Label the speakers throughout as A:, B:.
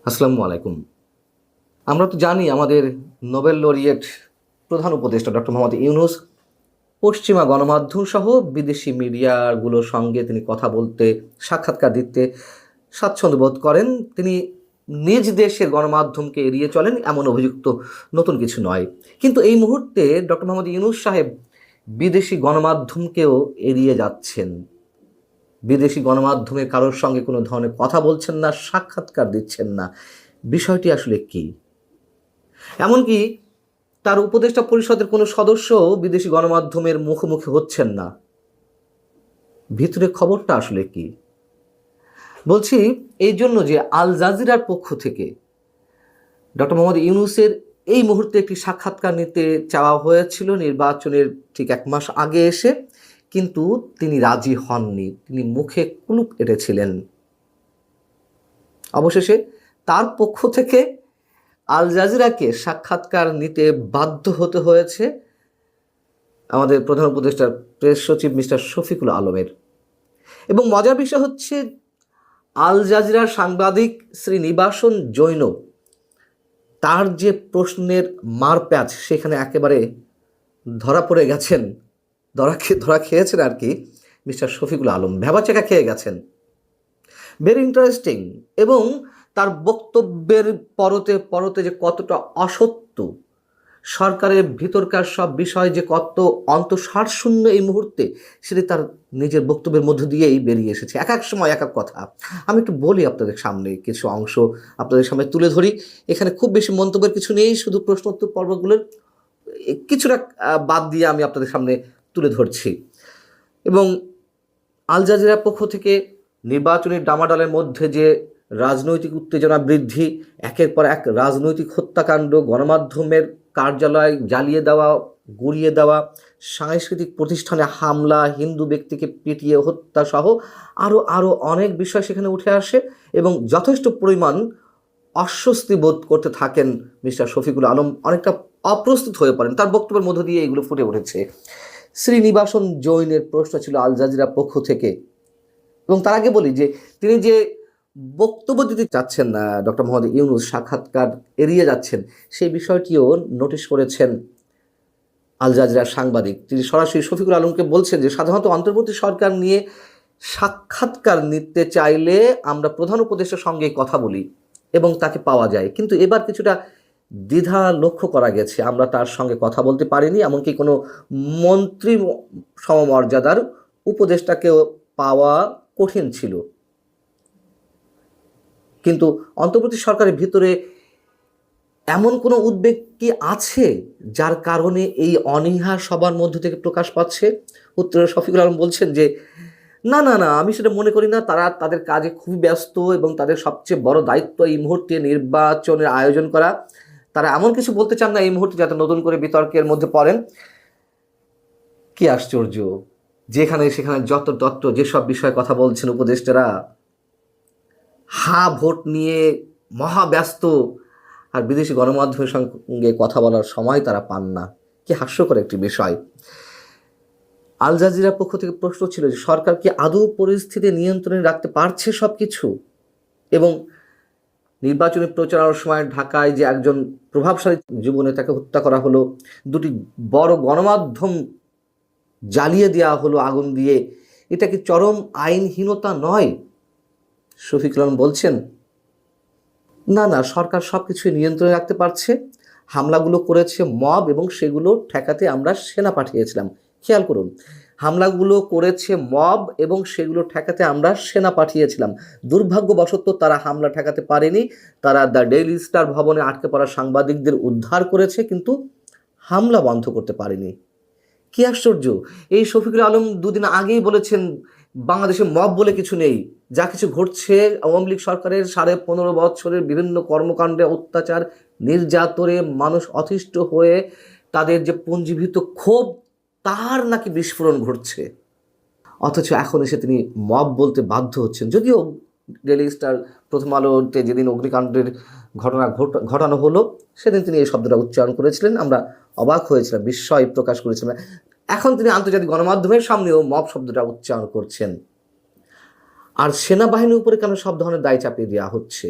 A: আসসালামু আলাইকুম। আমরা তো জানি আমাদের নোবেল লরিয়েট প্রধান উপদেষ্টা ডক্টর মোহাম্মদ ইউনূস পশ্চিমা গণমাধ্যম সহ বিদেশি মিডিয়াগুলোর সঙ্গে তিনি কথা বলতে, সাক্ষাৎকার দিতে স্বাচ্ছন্দ্য বোধ করেন। তিনি নিজ দেশের গণমাধ্যমকে এড়িয়ে চলেন, এমন অভিযুক্ত নতুন কিছু নয়। কিন্তু এই মুহূর্তে ডক্টর মোহাম্মদ ইউনূস সাহেব বিদেশি গণমাধ্যমকেও এড়িয়ে যাচ্ছেন। বিদেশি গণমাধ্যমে কারোর সঙ্গে কোনো ধরনের কথা বলছেন না, সাক্ষাৎকার দিচ্ছেন না। বিষয়টি আসলে কী? এমনকি তার উপদেষ্টা পরিষদের কোনো সদস্যও বিদেশি গণমাধ্যমের মুখোমুখি হচ্ছেন না। ভিতরে খবরটা আসলে কি? বলছি এই জন্য যে আল জাজিরার পক্ষ থেকে ডক্টর মোহাম্মদ ইউনূসের এই মুহূর্তে একটি সাক্ষাৎকার নিতে চাওয়া হয়েছিল নির্বাচনের ঠিক 1 মাস আগে এসে, কিন্তু তিনি রাজি হননি। তিনি মুখে কুলুপ এঁটেছিলেন। অবশেষে তার পক্ষ থেকে আল জাজিরাকে সাক্ষাৎকার নিতে বাধ্য হতে হয়েছে আমাদের প্রধান উপদেষ্টার প্রেস সচিব মিস্টার শফিকুল আলমের। এবং মজার বিষয় হচ্ছে, আল জাজিরার সাংবাদিক শ্রী নিবাসন জৈন, তার যে প্রশ্নের মারপ্যাচ সেখানে একেবারে ধরা পড়ে গেছেন, ধরা খেয়েছেন আর কি। মিস্টার শফিকুল আলম ভ্যাবাচেকা খেয়ে গেছেন। Very interesting. এবং তার বক্তব্যের পরতে পরতে যে কতটা অসত্য, সরকারের ভিতরকার সব বিষয় যে কত অন্তঃসারশূন্য এই মুহূর্তে, সেটি তার নিজের বক্তব্যের মধ্য দিয়েই বেরিয়ে এসেছে। এক এক সময় এক এক কথা। আমি একটু বলি আপনাদের সামনে, কিছু অংশ আপনাদের সামনে তুলে ধরি। এখানে খুব বেশি মন্তব্যের কিছু নেই, শুধু প্রশ্নোত্তর পর্বগুলোর কিছুটা বাদ দিয়ে আমি আপনাদের সামনে তুলে ধরছি। এবং আল জাজিরার পক্ষ থেকে নির্বাচনের ডামাডালের মধ্যে যে রাজনৈতিক উত্তেজনা বৃদ্ধি, একের পর এক রাজনৈতিক হত্যাকাণ্ড, গণমাধ্যমের কার্যালয় জ্বালিয়ে দেওয়া, গুড়িয়ে দেওয়া, সাংস্কৃতিক প্রতিষ্ঠানে হামলা, হিন্দু ব্যক্তিকে পিটিয়ে হত্যা সহ আরও অনেক বিষয় সেখানে উঠে আসে। এবং যথেষ্ট পরিমাণ অস্বস্তি বোধ করতে থাকেন মিস্টার শফিকুল আলম। অনেকটা অপ্রস্তুত হয়ে পড়েন। তার বক্তব্যের মধ্য দিয়ে এগুলো ফুটে উঠেছে। শ্রীনিবাসন জৈনের প্রশ্ন ছিল আল জাজিরা পক্ষ থেকে। এবং তার আগে বলি যে তিনি যে বক্তব্য দিতে চাচ্ছেন না, ডক্টর মোহাম্মদ ইউনূস সাক্ষাৎকার এড়িয়ে যাচ্ছেন, সেই বিষয়টিও নোটিশ করেছেন আল জাজিরার সাংবাদিক। তিনি সরাসরি শফিকুল আলমকে বলছেন যে সাধারণত অন্তর্বর্তী সরকার নিয়ে সাক্ষাৎকার নিতে চাইলে আমরা প্রধান উপদেষ্টার সঙ্গে কথা বলি এবং তাকে পাওয়া যায়, কিন্তু এবার কিছুটা দ্বিধা লক্ষ্য করা গেছে। আমরা তার সঙ্গে কথা বলতে পারিনি, এমনকি কোনো মন্ত্রী সমমর্যাদার উপদেষ্টাকেও পাওয়া কঠিন ছিল। কিন্তু অন্তর্বর্তী সরকারের ভিতরে এমন কোনো উদ্বেগ কি আছে যার কারণে এই অনীহা সবার মধ্য থেকে প্রকাশ পাচ্ছে? উত্তরে শফিকুল আলম বলছেন যে না না না, আমি সেটা মনে করি না। তারা তাদের কাজে খুবই ব্যস্ত এবং তাদের সবচেয়ে বড় দায়িত্ব এই মুহূর্তে নির্বাচনের আয়োজন করা। তারা এমন কিছু বলতে চান না এই মুহূর্তে যাতে নতুন করে বিতর্কের মধ্যে পড়েন। কি আশ্চর্য! যেখানে সেখানে যত তত্ত্ব যেসব বিষয়ে কথা বলছেন উপদেষ্টারা, ভোট নিয়ে মহাব্যস্ত, আর বিদেশি গণমাধ্যমের সঙ্গে কথা বলার সময় তারা পান না। কি হাস্যকর একটি বিষয়। আল জাজিরার পক্ষ থেকে প্রশ্ন ছিল যে সরকার কি আদৌ পরিস্থিতি নিয়ন্ত্রণে রাখতে পারছে সব কিছু? এবং নির্বাচনী প্রচারণার সময় ঢাকায় যে একজন প্রভাবশালী যুব নেতাকে হত্যা করা হলো, দুটি বড় গণমাধ্যম জ্বালিয়ে দেওয়া হলো আগুন দিয়ে, এটা কি চরম আইনহীনতা নয়? শফিকুল আলম বলছেন না না, সরকার সব কিছুই নিয়ন্ত্রণে রাখতে পারছে। হামলাগুলো করেছে মব এবং সেগুলো ঠেকাতে আমরা সেনা পাঠিয়েছিলাম। খেয়াল করুন, হামলাগুলো করেছে মব এবং সেগুলো ঠেকাতে আমরা সেনা পাঠিয়েছিলাম। দুর্ভাগ্যবশত তারা হামলা ঠেকাতে পারেনি। তারা দ্য ডেইলি স্টার ভবনে আটকে পড়া সাংবাদিকদের উদ্ধার করেছে, কিন্তু হামলা বন্ধ করতে পারেনি। কি আশ্চর্য! এই শফিকুল আলম দুদিন আগেই বলেছেন বাংলাদেশে মব বলে কিছু নেই। যা কিছু ঘটছে আওয়ামী লীগ সরকারের 15.5 বছরের বিভিন্ন কর্মকাণ্ডে, অত্যাচার, নির্যাতনে মানুষ অতিষ্ঠ হয়ে তাদের যে পুঞ্জীভূত ক্ষোভ, তার নাকি বিস্ফোরণ ঘটছে। অথচ এখন এসে তিনি মব বলতে বাধ্য হচ্ছেন। যদিও ডেইলি স্টার প্রথম আলোতে যেদিন অগ্নিকাণ্ডের ঘটনা ঘটানো হলো, সেদিন তিনি এই শব্দটা উচ্চারণ করেছিলেন। আমরা অবাক হয়েছিলাম, বিস্ময় প্রকাশ করেছিলাম। এখন তিনি আন্তর্জাতিক গণমাধ্যমের সামনেও মব শব্দটা উচ্চারণ করছেন। আর সেনাবাহিনীর উপরে কেন সব ধরনের দায় চাপিয়ে দেওয়া হচ্ছে?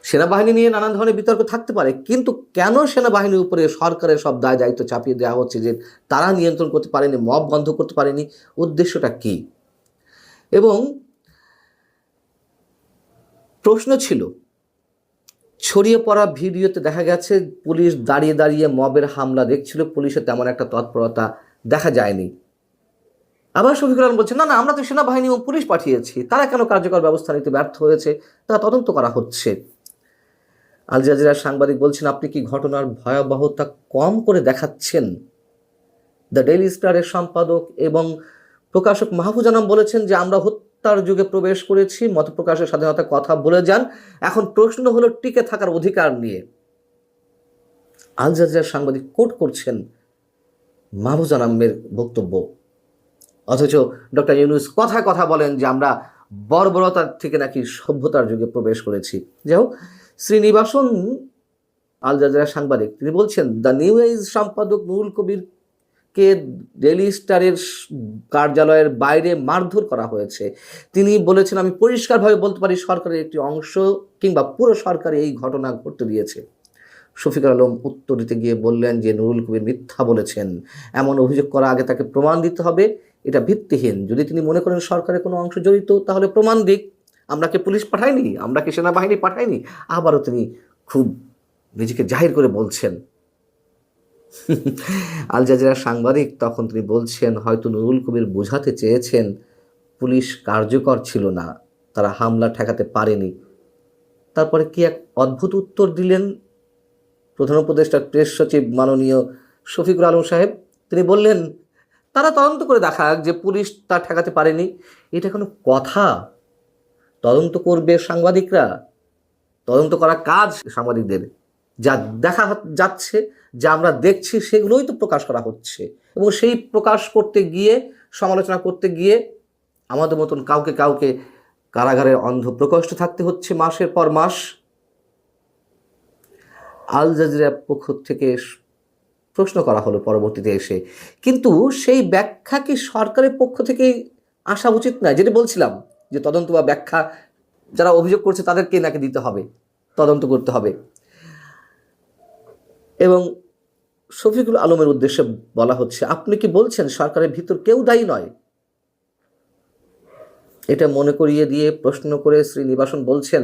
A: সেনাবাহিনী নিয়ে নানান ধরনের বিতর্ক থাকতে পারে, কিন্তু কেন সেনাবাহিনীর উপরে সরকারের সব দায় দায়িত্ব চাপিয়ে দেওয়া হচ্ছে যে তারা নিয়ন্ত্রণ করতে পারেনি, মব বন্ধ করতে পারেনি? উদ্দেশ্যটা কি? এবং প্রশ্ন ছিল, ছড়িয়ে পড়া ভিডিওতে দেখা গেছে পুলিশ দাঁড়িয়ে দাঁড়িয়ে মবের হামলা দেখছিল, পুলিশের তেমন একটা তৎপরতা দেখা যায়নি। আবার শফিকুল আলম বলছেন, না না, আমরা তো সেনাবাহিনী এবং পুলিশ পাঠিয়েছি, তারা কেন কার্যকর ব্যবস্থা নিতে ব্যর্থ হয়েছে, তা তদন্ত করা হচ্ছে। আল জাজিরার সাংবাদিক বলছেন, আপনি কি ঘটনার ভয়াবহতা কম করে দেখাচ্ছেন? দ্য ডেইলি স্টারের সম্পাদক এবং প্রকাশক মাহফুজ আনাম বলেছেন যে আমরা হত্যার যুগে প্রবেশ করেছি, মত প্রকাশের স্বাধীনতার কথা বলে যান, এখন প্রশ্ন হলো টিকে থাকার অধিকার নিয়ে। আল জাজিরার সাংবাদিক কোট করছেন মাহফুজ আনামের বক্তব্য, অথচ ডক্টর ইউনূস কথায় কথা বলেন যে আমরা বর্বরতার থেকে নাকি সভ্যতার যুগে প্রবেশ করেছি। যাই হোক, শ্রীনিবাসন আল জাজিরার সাংবাদিক, তিনি বলছেন দ্য নিউ এজ সম্পাদক নুরুল কবিরকে ডেইলি স্টারের কার্যালয়ের বাইরে মারধর করা হয়েছে। তিনি বলেছেন, আমি পরিষ্কারভাবে বলতে পারি সরকারের একটি অংশ কিংবা পুরো সরকার এই ঘটনা ঘটতে দিয়েছে। শফিকুল আলম উত্তর দিতে গিয়ে বললেন যে নুরুল কবির মিথ্যা বলেছেন, এমন অভিযোগ করার আগে তাকে প্রমাণ দিতে হবে, এটা ভিত্তিহীন। যদি তিনি মনে করেন সরকারের কোনো অংশ জড়িত, তাহলে প্রমাণ দিক। আমরা কি পুলিশ পাঠাইনি, আমরা কি সেনাবাহিনী পাঠাইনি? আবারও তিনি খুব নিজেকে জাহির করে বলছেন। আল জাজিরার সাংবাদিক তখন তিনি বলছেন, হয়তো নুরুল কবির বোঝাতে চেয়েছেন পুলিশ কার্যকর ছিল না, তারা হামলা ঠেকাতে পারেনি। তারপরে কি এক অদ্ভুত উত্তর দিলেন প্রধান উপদেষ্টার প্রেস সচিব মাননীয় শফিকুল আলম সাহেব। তিনি বললেন, তারা তদন্ত করে দেখাক যে পুলিশ তা ঠেকাতে পারেনি। এটা কোনো কথা? তদন্ত করবে সাংবাদিকরা, তদন্ত করা কাজ সাংবাদিকদের। যা দেখা যাচ্ছে, যা আমরা দেখছি, সেগুলোই তো প্রকাশ করা হচ্ছে, এবং সেই প্রকাশ করতে গিয়ে, সমালোচনা করতে গিয়ে আমাদের মতন কাউকে কাউকে কারাগারের অন্ধ প্রকোষ্ঠ থাকতে হচ্ছে মাসের পর মাস। আল জাজিরার পক্ষ থেকে প্রশ্ন করা হলো পরবর্তীতে এসে, কিন্তু সেই ব্যাখ্যা কি সরকারের পক্ষ থেকেই আসা উচিত না? যেটা বলছিলাম যে তদন্ত বা ব্যাখ্যা যারা অভিযোগ করছে তাদেরকে নাকি দিতে হবে, তদন্ত করতে হবে। এবং শফিকুল আলমের উদ্দেশ্যে বলা হচ্ছে, আপনি কি বলছেন সরকারের ভিতর কেউ দায়ী নয়? এটা মনে করিয়ে দিয়ে প্রশ্ন করে শ্রীনিবাসন বলছেন,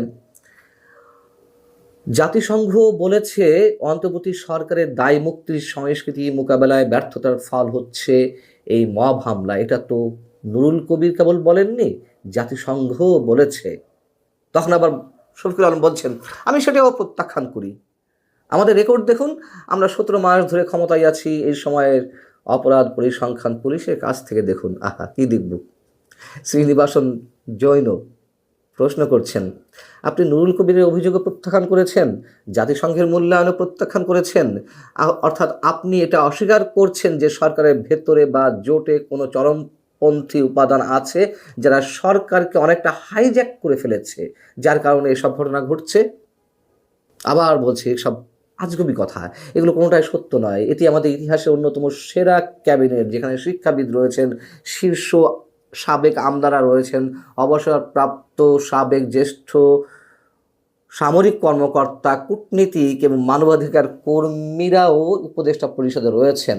A: জাতিসংঘ বলেছে অন্তর্বর্তী সরকারের দায় মুক্তির সংস্কৃতি মোকাবেলায় ব্যর্থতার ফল হচ্ছে এই মব হামলা। এটা তো নুরুল কবির কেবল বলেননি, জাতিসংঘ বলেছে। তখন আবার শফিকুল আলম বলছেন, আমি সেটাও প্রত্যাখ্যান করি। আমাদের রেকর্ড দেখুন, আমরা 17 মাস ধরে ক্ষমতায় আছি, এই সময়ের অপরাধ পরিসংখ্যান পুলিশের কাছ থেকে দেখুন। আহা, কি দেখব? শ্রীনিবাসন জৈন প্রশ্ন করছেন, আপনি নুরুল কবিরের অভিযোগও প্রত্যাখ্যান করেছেন, জাতিসংঘের মূল্যায়নও প্রত্যাখ্যান করেছেন, অর্থাৎ আপনি এটা অস্বীকার করছেন যে সরকারের ভেতরে বা জোটে কোনো চরমপন্থী উপাদান আছে যারা সরকারকে অনেকটা হাইজ্যাক করে ফেলেছে, যার কারণে এসব ঘটনা ঘটছে। আবার বলছি, সব আজগুবি কথা, এগুলো কোনোটাই সত্য নয়। এটি আমাদের ইতিহাসের অন্যতম সেরা ক্যাবিনেট, যেখানে শিক্ষাবিদ রয়েছেন, শীর্ষ সাবেক আমলারা রয়েছেন, অবসরপ্রাপ্ত সাবেক জ্যেষ্ঠ সামরিক কর্মকর্তা, কূটনীতিক এবং মানবাধিকার কর্মীরাও উপদেষ্টা পরিষদে রয়েছেন।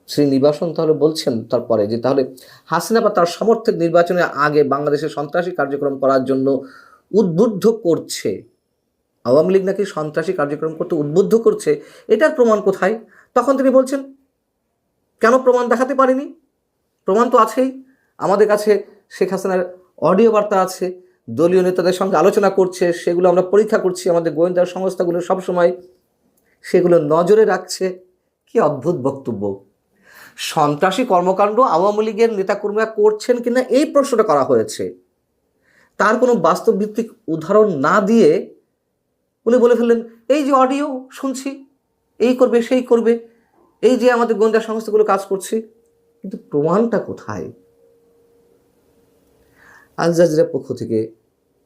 A: শ্রীনিবাসন তাহলে বলছেন তারপরে যে তাহলে হাসিনা বা তার সমর্থক নির্বাচনের আগে বাংলাদেশে সন্ত্রাসী কার্যক্রম করার জন্য উদ্বুদ্ধ করছে, আওয়ামী লীগ নাকি সন্ত্রাসী কার্যক্রম করতে উদ্বুদ্ধ করছে, এটার প্রমাণ কোথায়? তখন তিনি বলছেন, কেন প্রমাণ দেখাতে পারিনি? প্রমাণ তো আছেই আমাদের কাছে। শেখ হাসিনার অডিও বার্তা আছে, দলীয় নেতাদের সঙ্গে আলোচনা করছে, সেগুলো আমরা পরীক্ষা করছি, আমাদের গোয়েন্দা সংস্থাগুলো সবসময় সেগুলো নজরে রাখছে। কি অদ্ভুত বক্তব্য! সন্ত্রাসী কর্মকাণ্ড আওয়ামী লীগের নেতাকর্মীরা করছেন কিনা এই প্রশ্নটা করা হয়েছে, তার কোনো বাস্তবভিত্তিক উদাহরণ না দিয়ে উনি বলে ফেললেন, এই যে অডিও শুনছি, এই করবে সেই করবে, এই যে আমাদের গোয়েন্দা সংস্থাগুলো কাজ করছে, কিন্তু প্রমাণটা কোথায়? আল জাজিরার পক্ষ থেকে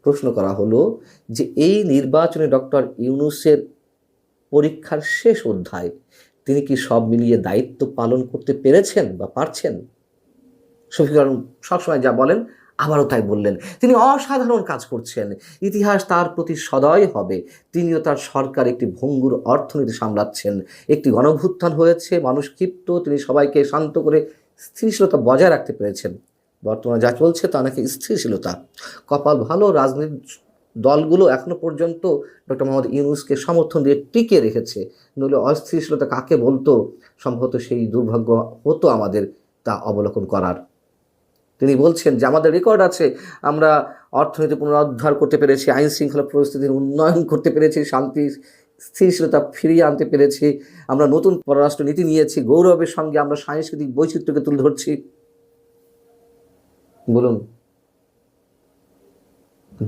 A: প্রশ্ন করা হলো যে এই নির্বাচনে ডক্টর ইউনূসের পরীক্ষার শেষ অধ্যায়, তিনি কি সব মিলিয়ে দায়িত্ব পালন করতে পেরেছেন বা পারছেন? শফিকুল আলম সবসময় যা বলেন, আবারও তাই বললেন। তিনি অসাধারণ কাজ করছেন, ইতিহাস তার প্রতি সদয় হবে। তিনিও তার সরকার একটি ভঙ্গুর অর্থনীতি সামলাচ্ছেন। একটি গণভ্যুত্থান হয়েছে, মানুষ ক্ষিপ্ত, তিনি সবাইকে শান্ত করে স্থিতিশীলতা বজায় রাখতে পেরেছেন। বর্তমানে যা চলছে তা নাকি স্থিতিশীলতা। কপাল ভালো, রাজনৈতিক দলগুলো এখনো পর্যন্ত ডক্টর মোহাম্মদ ইউনূসকে সমর্থন দিয়ে টিকিয়ে রেখেছে। নইলে অস্থিতিশীলতা কাকে বলতো, সম্ভবত সেই দুর্ভাগ্য হতো আমাদের তা অবলোকন করার। তিনি বলছেন যে আমাদের রেকর্ড আছে, আমরা অর্থনীতি পুনরুদ্ধার করতে পেরেছি, আইন শৃঙ্খলা পরিস্থিতির উন্নয়ন করতে পেরেছি, শান্তি স্থিতিশীলতা ফিরিয়ে আনতে পেরেছি, আমরা নতুন পররাষ্ট্র নীতি নিয়েছি, গৌরবের সঙ্গে আমরা সাংস্কৃতিক বৈচিত্র্যকে তুলে ধরছি। বলুন,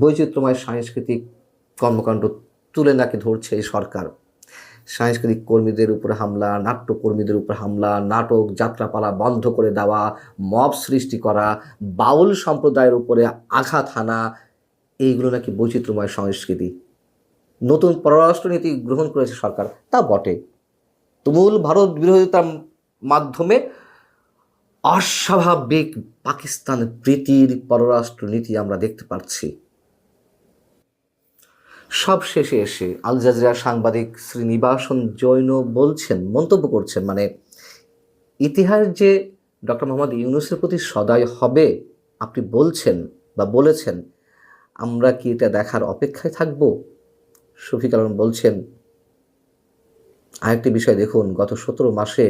A: বৈচিত্র্যময় সাংস্কৃতিক কর্মকাণ্ড তুলে নাকি ধরছে এই সরকার। সাংস্কৃতিক কর্মীদের উপর হামলা, নাট্যকর্মীদের উপর হামলা, নাটক যাত্রাপালা বন্ধ করে দেওয়া, মব সৃষ্টি করা, বাউল সম্প্রদায়ের উপরে আঘাত হানা, এইগুলো নাকি বৈচিত্র্যময় সংস্কৃতি। নতুন পররাষ্ট্রনীতি গ্রহণ করেছে সরকার, তা বটে। তুমুল ভারত বিরোধিতার মাধ্যমে অস্বাভাবিক পাকিস্তান প্রীতির পররাষ্ট্রনীতি আমরা দেখতে পাচ্ছি। সব শেষে এসে আল জাজিরার সাংবাদিক শ্রীনিবাসন জৈন বলছেন, মন্তব্য করছেন, মানে ইতিহাস যে ডক্টর মোহাম্মদ ইউনূসের প্রতি সদয় হবে আপনি বলছেন বা বলেছেন, আমরা কি এটা দেখার অপেক্ষায় থাকব? শফিক আলম বলছেন, আরেকটি বিষয় দেখুন, গত 17 মাসে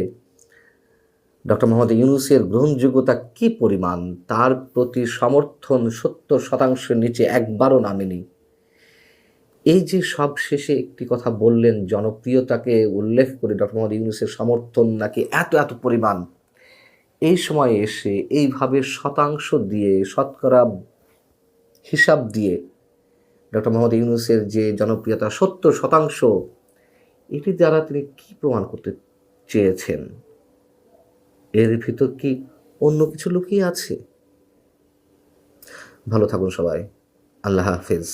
A: ডক্টর মোহাম্মদ ইউনূসের গ্রহণযোগ্যতা কি পরিমাণ, তার প্রতি সমর্থন 70% নিচে একবারও নামেনি। এই যে সব শেষে একটি কথা বললেন, জনপ্রিয়তাকে উল্লেখ করে ডক্টর মোহাম্মদ ইউনূসের সমর্থন নাকি এত পরিমাণ, এই সময়ে এসে এইভাবে শতাংশ দিয়ে, শতকরা হিসাব দিয়ে ডক্টর মোহাম্মদ ইউনূসের যে জনপ্রিয়তা 70%, এটি দ্বারা তিনি কি প্রমাণ করতে চেয়েছেন? এর ভিতর কি অন্য কিছু লুকিয়ে আছে? ভালো থাকুন সবাই। আল্লাহ হাফেজ।